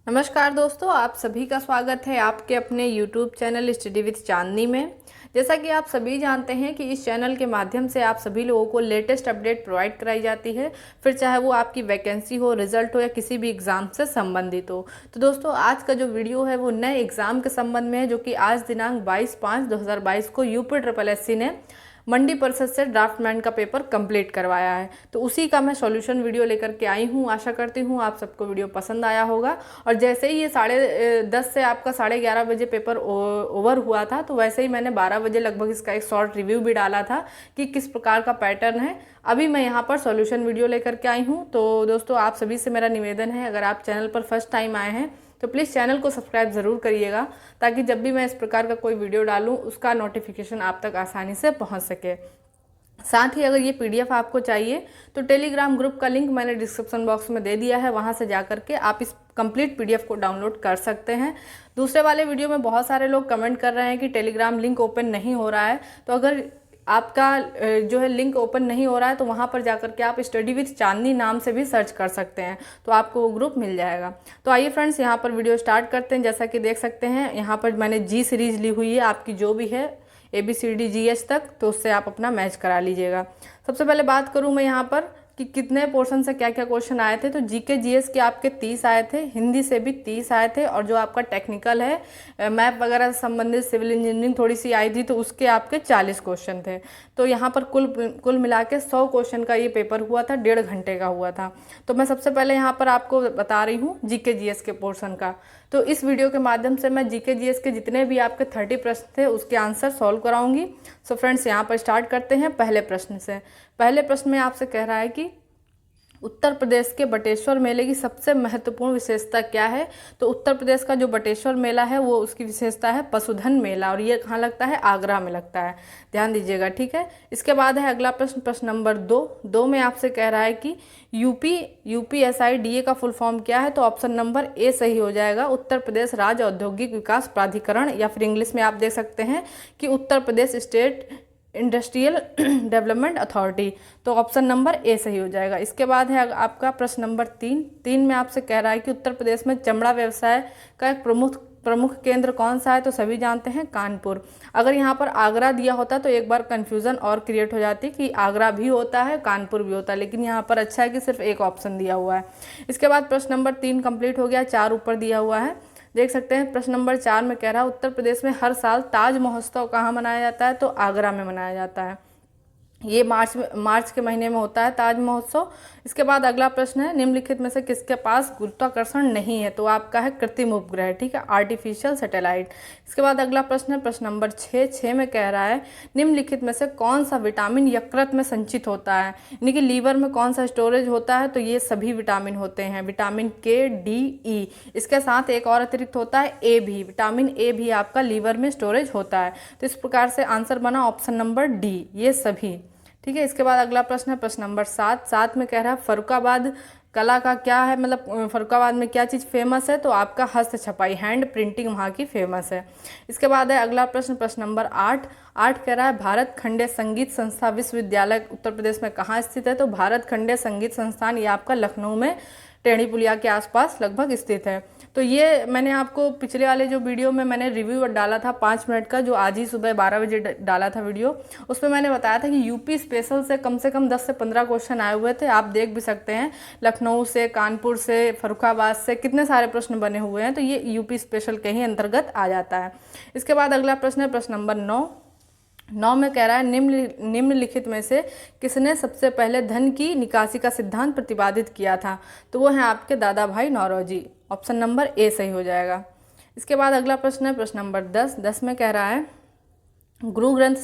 नमस्कार दोस्तों, आप सभी का स्वागत है आपके अपने YouTube चैनल स्टडी विद चांदनी में। जैसा कि आप सभी जानते हैं कि इस चैनल के माध्यम से आप सभी लोगों को लेटेस्ट अपडेट प्रोवाइड कराई जाती है, फिर चाहे वो आपकी वैकेंसी हो, रिजल्ट हो या किसी भी एग्ज़ाम से संबंधित हो। तो दोस्तों, आज का जो वीडियो है वो नए एग्ज़ाम के संबंध में है, जो कि आज दिनांक 22/5/2022 को यूपी ने मंडी परिषद से ड्राफ्टमैन का पेपर कंप्लीट करवाया है। तो उसी का मैं सॉल्यूशन वीडियो लेकर के आई हूँ। आशा करती हूँ आप सबको वीडियो पसंद आया होगा। और जैसे ही ये 10:30 से आपका 11:30 बजे पेपर ओवर हुआ था, तो वैसे ही मैंने 12 बजे लगभग इसका एक शॉर्ट रिव्यू भी डाला था कि किस प्रकार का पैटर्न है। अभी मैं यहाँ पर सॉल्यूशन वीडियो लेकर के आई हूँ। तो दोस्तों, आप सभी से मेरा निवेदन है, अगर आप चैनल पर फर्स्ट टाइम आए हैं तो प्लीज़ चैनल को सब्सक्राइब ज़रूर करिएगा, ताकि जब भी मैं इस प्रकार का कोई वीडियो डालूँ उसका नोटिफिकेशन आप तक आसानी से पहुँच सके। साथ ही अगर ये पीडीएफ आपको चाहिए तो टेलीग्राम ग्रुप का लिंक मैंने डिस्क्रिप्शन बॉक्स में दे दिया है, वहाँ से जा कर के आप इस कंप्लीट पीडीएफ को डाउनलोड कर सकते हैं। दूसरे वाले वीडियो में बहुत सारे लोग कमेंट कर रहे हैं कि टेलीग्राम लिंक ओपन नहीं हो रहा है, तो अगर आपका जो है लिंक ओपन नहीं हो रहा है तो वहाँ पर जाकर के आप स्टडी विद चांदनी नाम से भी सर्च कर सकते हैं, तो आपको वो ग्रुप मिल जाएगा। तो आइए फ्रेंड्स, यहाँ पर वीडियो स्टार्ट करते हैं। जैसा कि देख सकते हैं, यहाँ पर मैंने जी सीरीज़ ली हुई है, आपकी जो भी है ABCD GH तक, तो उससे आप अपना मैच करा लीजिएगा। सबसे पहले बात करूँ मैं यहाँ पर कि कितने पोर्शन से क्या क्या क्वेश्चन आए थे, तो जीके जीएस के आपके 30 आए थे, हिंदी से भी 30 आए थे, और जो आपका टेक्निकल है मैप वगैरह से संबंधित सिविल इंजीनियरिंग थोड़ी सी आई थी, तो उसके आपके 40 क्वेश्चन थे। तो यहाँ पर कुल मिला के 100 क्वेश्चन का ये पेपर हुआ था, 1.5 घंटे का हुआ था। तो मैं सबसे पहले यहाँ पर आपको बता रही हूँ जीके जीएस के पोर्शन का। तो इस वीडियो के माध्यम से मैं जीके जीएस के जितने भी आपके 30 प्रश्न थे उसके आंसर सॉल्व कराऊंगी। सो फ्रेंड्स, यहाँ पर स्टार्ट करते हैं पहले प्रश्न से। पहले प्रश्न में आपसे कह रहा है कि उत्तर प्रदेश के बटेश्वर मेले की सबसे महत्वपूर्ण विशेषता क्या है। तो उत्तर प्रदेश का जो बटेश्वर मेला है वो उसकी विशेषता है पशुधन मेला, और ये कहाँ लगता है? आगरा में लगता है, ध्यान दीजिएगा, ठीक है। इसके बाद है अगला प्रश्न, प्रश्न नंबर 2 में आपसे कह रहा है कि UPSIDA का फुल फॉर्म क्या है। तो ऑप्शन नंबर ए सही हो जाएगा, उत्तर प्रदेश राज्य औद्योगिक विकास प्राधिकरण, या फिर इंग्लिश में आप देख सकते हैं कि Uttar Pradesh state industrial development authority. तो ऑप्शन नंबर ए सही हो जाएगा। इसके बाद है आपका प्रश्न नंबर 3 में आपसे कह रहा है कि उत्तर प्रदेश में चमड़ा व्यवसाय का एक प्रमुख केंद्र कौन सा है। तो सभी जानते हैं कानपुर। अगर यहाँ पर आगरा दिया होता तो एक बार कन्फ्यूज़न और क्रिएट हो जाती कि आगरा भी होता है, कानपुर भी होता है, लेकिन यहाँ पर अच्छा है कि सिर्फ एक ऑप्शन दिया हुआ है। इसके बाद प्रश्न नंबर 3 कंप्लीट हो गया, 4 ऊपर दिया हुआ है, देख सकते हैं। प्रश्न नंबर 4 में कह रहा है उत्तर प्रदेश में हर साल ताज महोत्सव कहाँ मनाया जाता है। तो आगरा में मनाया जाता है, ये मार्च के महीने में होता है ताज महोत्सव। इसके बाद अगला प्रश्न है, निम्नलिखित में से किसके पास गुरुत्वाकर्षण नहीं है। तो आपका है कृत्रिम उपग्रह, ठीक है, आर्टिफिशियल सैटेलाइट। इसके बाद अगला प्रश्न है प्रश्न नंबर 6 में कह रहा है निम्नलिखित में से कौन सा विटामिन यकृत में संचित होता है, यानी कि लीवर में कौन सा स्टोरेज होता है। तो ये सभी विटामिन होते हैं, विटामिन K, D, E। इसके साथ एक और अतिरिक्त होता है A भी, विटामिन A भी आपका लीवर में स्टोरेज होता है। तो इस प्रकार से आंसर बना ऑप्शन नंबर D, ये सभी, ठीक है। इसके बाद अगला प्रश्न है प्रश्न नंबर 7 में कह रहा है फर्रुखाबाद कला का क्या है, मतलब फर्रुखाबाद में क्या चीज़ फेमस है। तो आपका हस्त छपाई, हैंड प्रिंटिंग वहाँ की फेमस है। इसके बाद है अगला प्रश्न, प्रश्न नंबर 8 कह रहा है भारत खंडे संगीत संस्था विश्वविद्यालय उत्तर प्रदेश में कहाँ स्थित है। तो भारत खंडे संगीत संस्थान ये आपका लखनऊ में टेढ़ी पुलिया के आसपास लगभग स्थित है। तो ये मैंने आपको पिछले वाले जो वीडियो में मैंने रिव्यू डाला था 5 मिनट का, जो आज ही सुबह 12 बजे डाला था वीडियो, उसमें मैंने बताया था कि यूपी स्पेशल से कम 10 से 15 क्वेश्चन आए हुए थे। आप देख भी सकते हैं, लखनऊ से, कानपुर से, फर्रुखाबाद से कितने सारे प्रश्न बने हुए हैं। तो ये यूपी स्पेशल के ही अंतर्गत आ जाता है। इसके बाद अगला प्रश्न है प्रश्न नंबर 9 में कह रहा है निम्नलिखित में से किसने सबसे पहले धन की निकासी का सिद्धांत प्रतिपादित किया था। तो वो है आपके दादा भाई नौरोजी, ऑप्शन नंबर ए सही हो जाएगा। इसके बाद अगला प्रश्न है प्रश्न नंबर 10 में कह रहा है गुरु ग्रंथ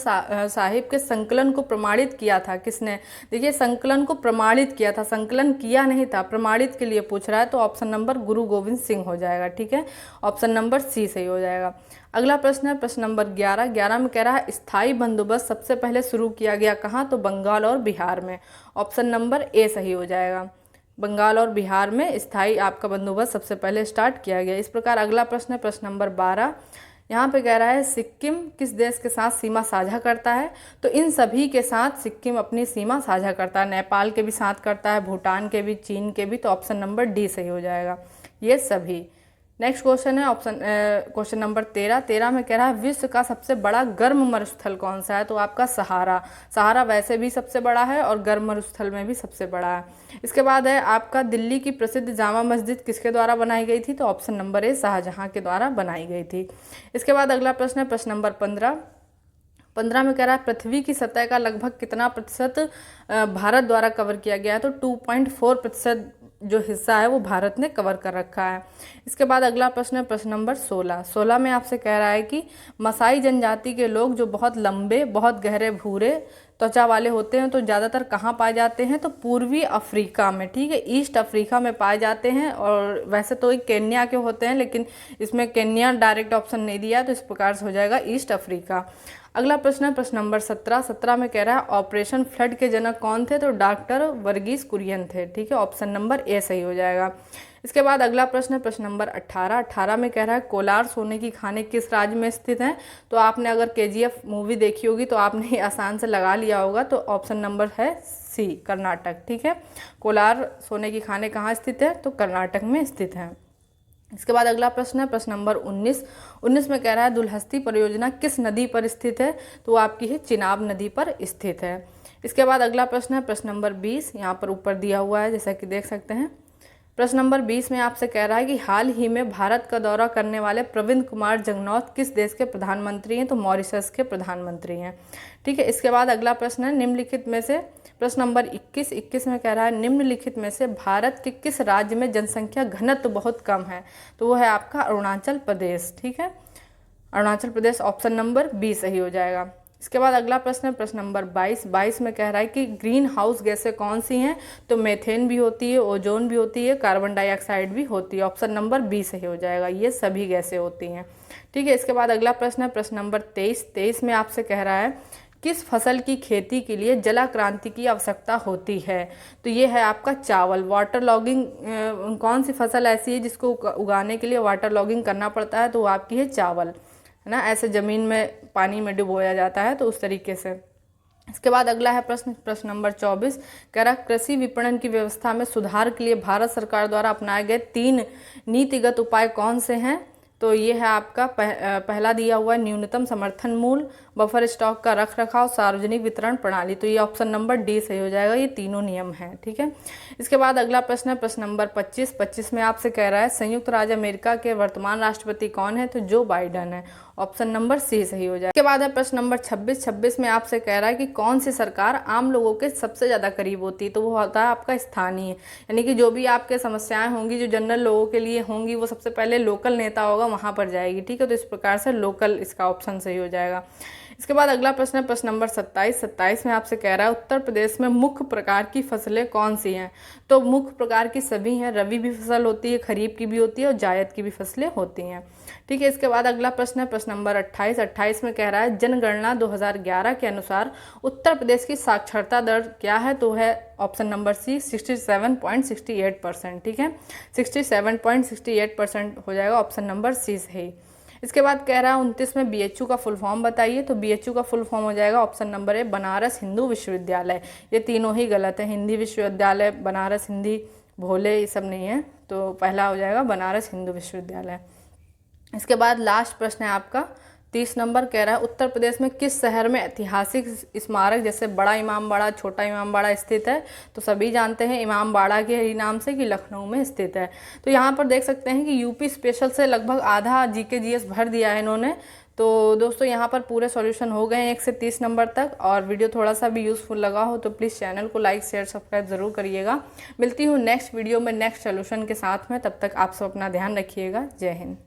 साहिब के संकलन को प्रमाणित किया था किसने। देखिए, संकलन को प्रमाणित किया था, संकलन किया नहीं था, प्रमाणित के लिए पूछ रहा है। तो ऑप्शन नंबर गुरु गोविंद सिंह हो जाएगा, ठीक है, ऑप्शन नंबर सी सही हो जाएगा। अगला प्रश्न है प्रश्न नंबर 11 में कह रहा है स्थायी बंदोबस्त सबसे पहले शुरू किया गया कहाँ। तो बंगाल और बिहार में, ऑप्शन नंबर ए सही हो जाएगा। बंगाल और बिहार में स्थायी आपका बंदोबस्त सबसे पहले स्टार्ट किया गया। इस प्रकार अगला प्रश्न है प्रश्न नंबर 12, यहाँ पे कह रहा है सिक्किम किस देश के साथ सीमा साझा करता है। तो इन सभी के साथ सिक्किम अपनी सीमा साझा करता है, नेपाल के भी साथ करता है, भूटान के भी, चीन के भी। तो ऑप्शन नंबर डी सही हो जाएगा, ये सभी, नेक्स्ट क्वेश्चन है क्वेश्चन नंबर 13 में कह रहा है विश्व का सबसे बड़ा गर्म मरुस्थल कौन सा है? तो आपका सहारा वैसे भी सबसे बड़ा है और गर्म मरुस्थल में भी सबसे बड़ा है। इसके बाद है आपका दिल्ली की प्रसिद्ध जामा मस्जिद किसके द्वारा बनाई गई थी? तो ऑप्शन नंबर ए शाहजहां के द्वारा बनाई गई थी। इसके बाद अगला प्रश्न है प्रश्न नंबर 15 में कह रहा है पृथ्वी की सतह का लगभग कितना प्रतिशत भारत द्वारा कवर किया गया है? तो 2.4% जो हिस्सा है वो भारत ने कवर कर रखा है। इसके बाद अगला प्रश्न है प्रश्न नंबर 16 में आपसे कह रहा है कि मसाई जनजाति के लोग जो बहुत लंबे, बहुत गहरे भूरे त्वचा वाले होते हैं तो ज़्यादातर कहाँ पाए जाते हैं? तो पूर्वी अफ्रीका में, ठीक है, ईस्ट अफ्रीका में पाए जाते हैं। और वैसे तो एक केन्या के होते हैं, लेकिन इसमें केन्या डायरेक्ट ऑप्शन नहीं दिया है, तो इस प्रकार से हो जाएगा ईस्ट अफ्रीका। अगला प्रश्न है प्रश्न नंबर 17 में कह रहा है ऑपरेशन फ्लड के जनक कौन थे? तो डॉक्टर वर्गीस कुरियन थे, ठीक है, ऑप्शन नंबर ए सही हो जाएगा। इसके बाद अगला प्रश्न है प्रश्न नंबर 18 में कह रहा है कोलार सोने की खानें किस राज्य में स्थित हैं? तो आपने अगर KGF मूवी देखी होगी तो आपने ये आसान से लगा लिया होगा, तो ऑप्शन नंबर है सी कर्नाटक, ठीक है। कोलार सोने की खानें कहाँ स्थित है? तो कर्नाटक में स्थित हैं। इसके बाद अगला प्रश्न है प्रश्न नंबर 19 में कह रहा है दुलहस्ती परियोजना किस नदी पर स्थित है? तो वो आपकी है चिनाब नदी पर स्थित है। इसके बाद अगला प्रश्न है प्रश्न नंबर 20, यहाँ पर ऊपर दिया हुआ है जैसा कि देख सकते हैं। प्रश्न नंबर 20 में आपसे कह रहा है कि हाल ही में भारत का दौरा करने वाले प्रविंद कुमार जगनॉथ किस देश के प्रधानमंत्री हैं? तो मॉरिशस के प्रधानमंत्री हैं, ठीक है। इसके बाद अगला प्रश्न है निम्नलिखित में से प्रश्न नंबर 21 में कह रहा है निम्नलिखित में से भारत के किस राज्य में जनसंख्या घनत्व बहुत कम है? तो वो है आपका अरुणाचल प्रदेश, ठीक है, Arunachal Pradesh option number B सही हो जाएगा। इसके बाद अगला प्रश्न है प्रश्न नंबर 22 में कह रहा है कि ग्रीन हाउस गैसें कौन सी हैं? तो मेथेन भी होती है, ओजोन भी होती है, कार्बन डाइऑक्साइड भी होती है, ऑप्शन नंबर बी सही हो जाएगा, ये सभी गैसें होती हैं, ठीक है। इसके बाद अगला प्रश्न है प्रश्न नंबर 23 में आपसे कह रहा है किस फसल की खेती के लिए जलाक्रांति की आवश्यकता होती है? तो ये है आपका चावल। वाटर लॉगिंग कौन सी फसल ऐसी है जिसको उगाने के लिए वाटर लॉगिंग करना पड़ता है? तो वो आपकी है चावल, है ना, ऐसे ज़मीन में पानी में डुबोया जाता है, तो उस तरीके से। इसके बाद अगला है प्रश्न नंबर 24 कह रहा कृषि विपणन की व्यवस्था में सुधार के लिए भारत सरकार द्वारा अपनाए गए 3 नीतिगत उपाय कौन से हैं? तो ये है आपका पहला दिया हुआ न्यूनतम समर्थन मूल्य, बफर स्टॉक का रख रखाव, सार्वजनिक वितरण प्रणाली। तो ये ऑप्शन नंबर डी सही हो जाएगा, ये तीनों नियम हैं, ठीक है। इसके बाद अगला प्रश्न है प्रश्न नंबर 25 में आपसे कह रहा है संयुक्त राज्य अमेरिका के वर्तमान राष्ट्रपति कौन है? तो जो बाइडन है, ऑप्शन नंबर सी सही हो जाएगा। इसके बाद है प्रश्न नंबर 26 में आपसे कह रहा है कि कौन सी सरकार आम लोगों के सबसे ज़्यादा करीब होती है? तो वो होता है आपका स्थानीय, यानी कि जो भी आपके समस्याएं होंगी जो जनरल लोगों के लिए होंगी वो सबसे पहले लोकल नेता होगा वहाँ पर जाएगी, ठीक है। तो इस प्रकार से लोकल इसका ऑप्शन सही हो जाएगा। इसके बाद अगला प्रश्न है प्रश्न नंबर 27 में आपसे कह रहा है उत्तर प्रदेश में मुख्य प्रकार की फसलें कौन सी हैं? तो मुख्य प्रकार की सभी हैं, रबी भी फसल होती है, खरीफ की भी होती है और जायद की भी फसलें होती हैं, ठीक है। इसके बाद अगला प्रश्न है प्रश्न नंबर 28 में कह रहा है जनगणना 2011 के अनुसार उत्तर प्रदेश की साक्षरता दर क्या है? तो है ऑप्शन नंबर सी 67.68%, ठीक है, 67.68% हो जाएगा, ऑप्शन नंबर सी सही। इसके बाद कह रहा है 29 में BHU का फुल फॉर्म बताइए। तो BHU का फुल फॉर्म हो जाएगा option number A Banaras Hindu विश्वविद्यालय। ये तीनों ही गलत है, हिंदी विश्वविद्यालय, बनारस हिंदी भोले, ये सब नहीं है, तो पहला हो जाएगा बनारस हिंदू विश्वविद्यालय। इसके बाद लास्ट प्रश्न है आपका 30 नंबर कह रहा है उत्तर प्रदेश में किस शहर में ऐतिहासिक स्मारक जैसे बड़ा इमामबाड़ा, छोटा इमामबाड़ा स्थित है? तो सभी जानते हैं इमामबाड़ा के ही नाम से कि लखनऊ में स्थित है। तो यहाँ पर देख सकते हैं कि यूपी स्पेशल से लगभग आधा GK GS भर दिया है इन्होंने। तो दोस्तों यहाँ पर पूरे सॉल्यूशन हो गए हैं 1 से 30 नंबर तक। और वीडियो थोड़ा सा भी यूज़फुल लगा हो तो प्लीज़ चैनल को लाइक शेयर सब्सक्राइब ज़रूर करिएगा। मिलती हूँ नेक्स्ट वीडियो में नेक्स्ट सॉल्यूशन के साथ में, तब तक आप सब अपना ध्यान रखिएगा। जय हिंद।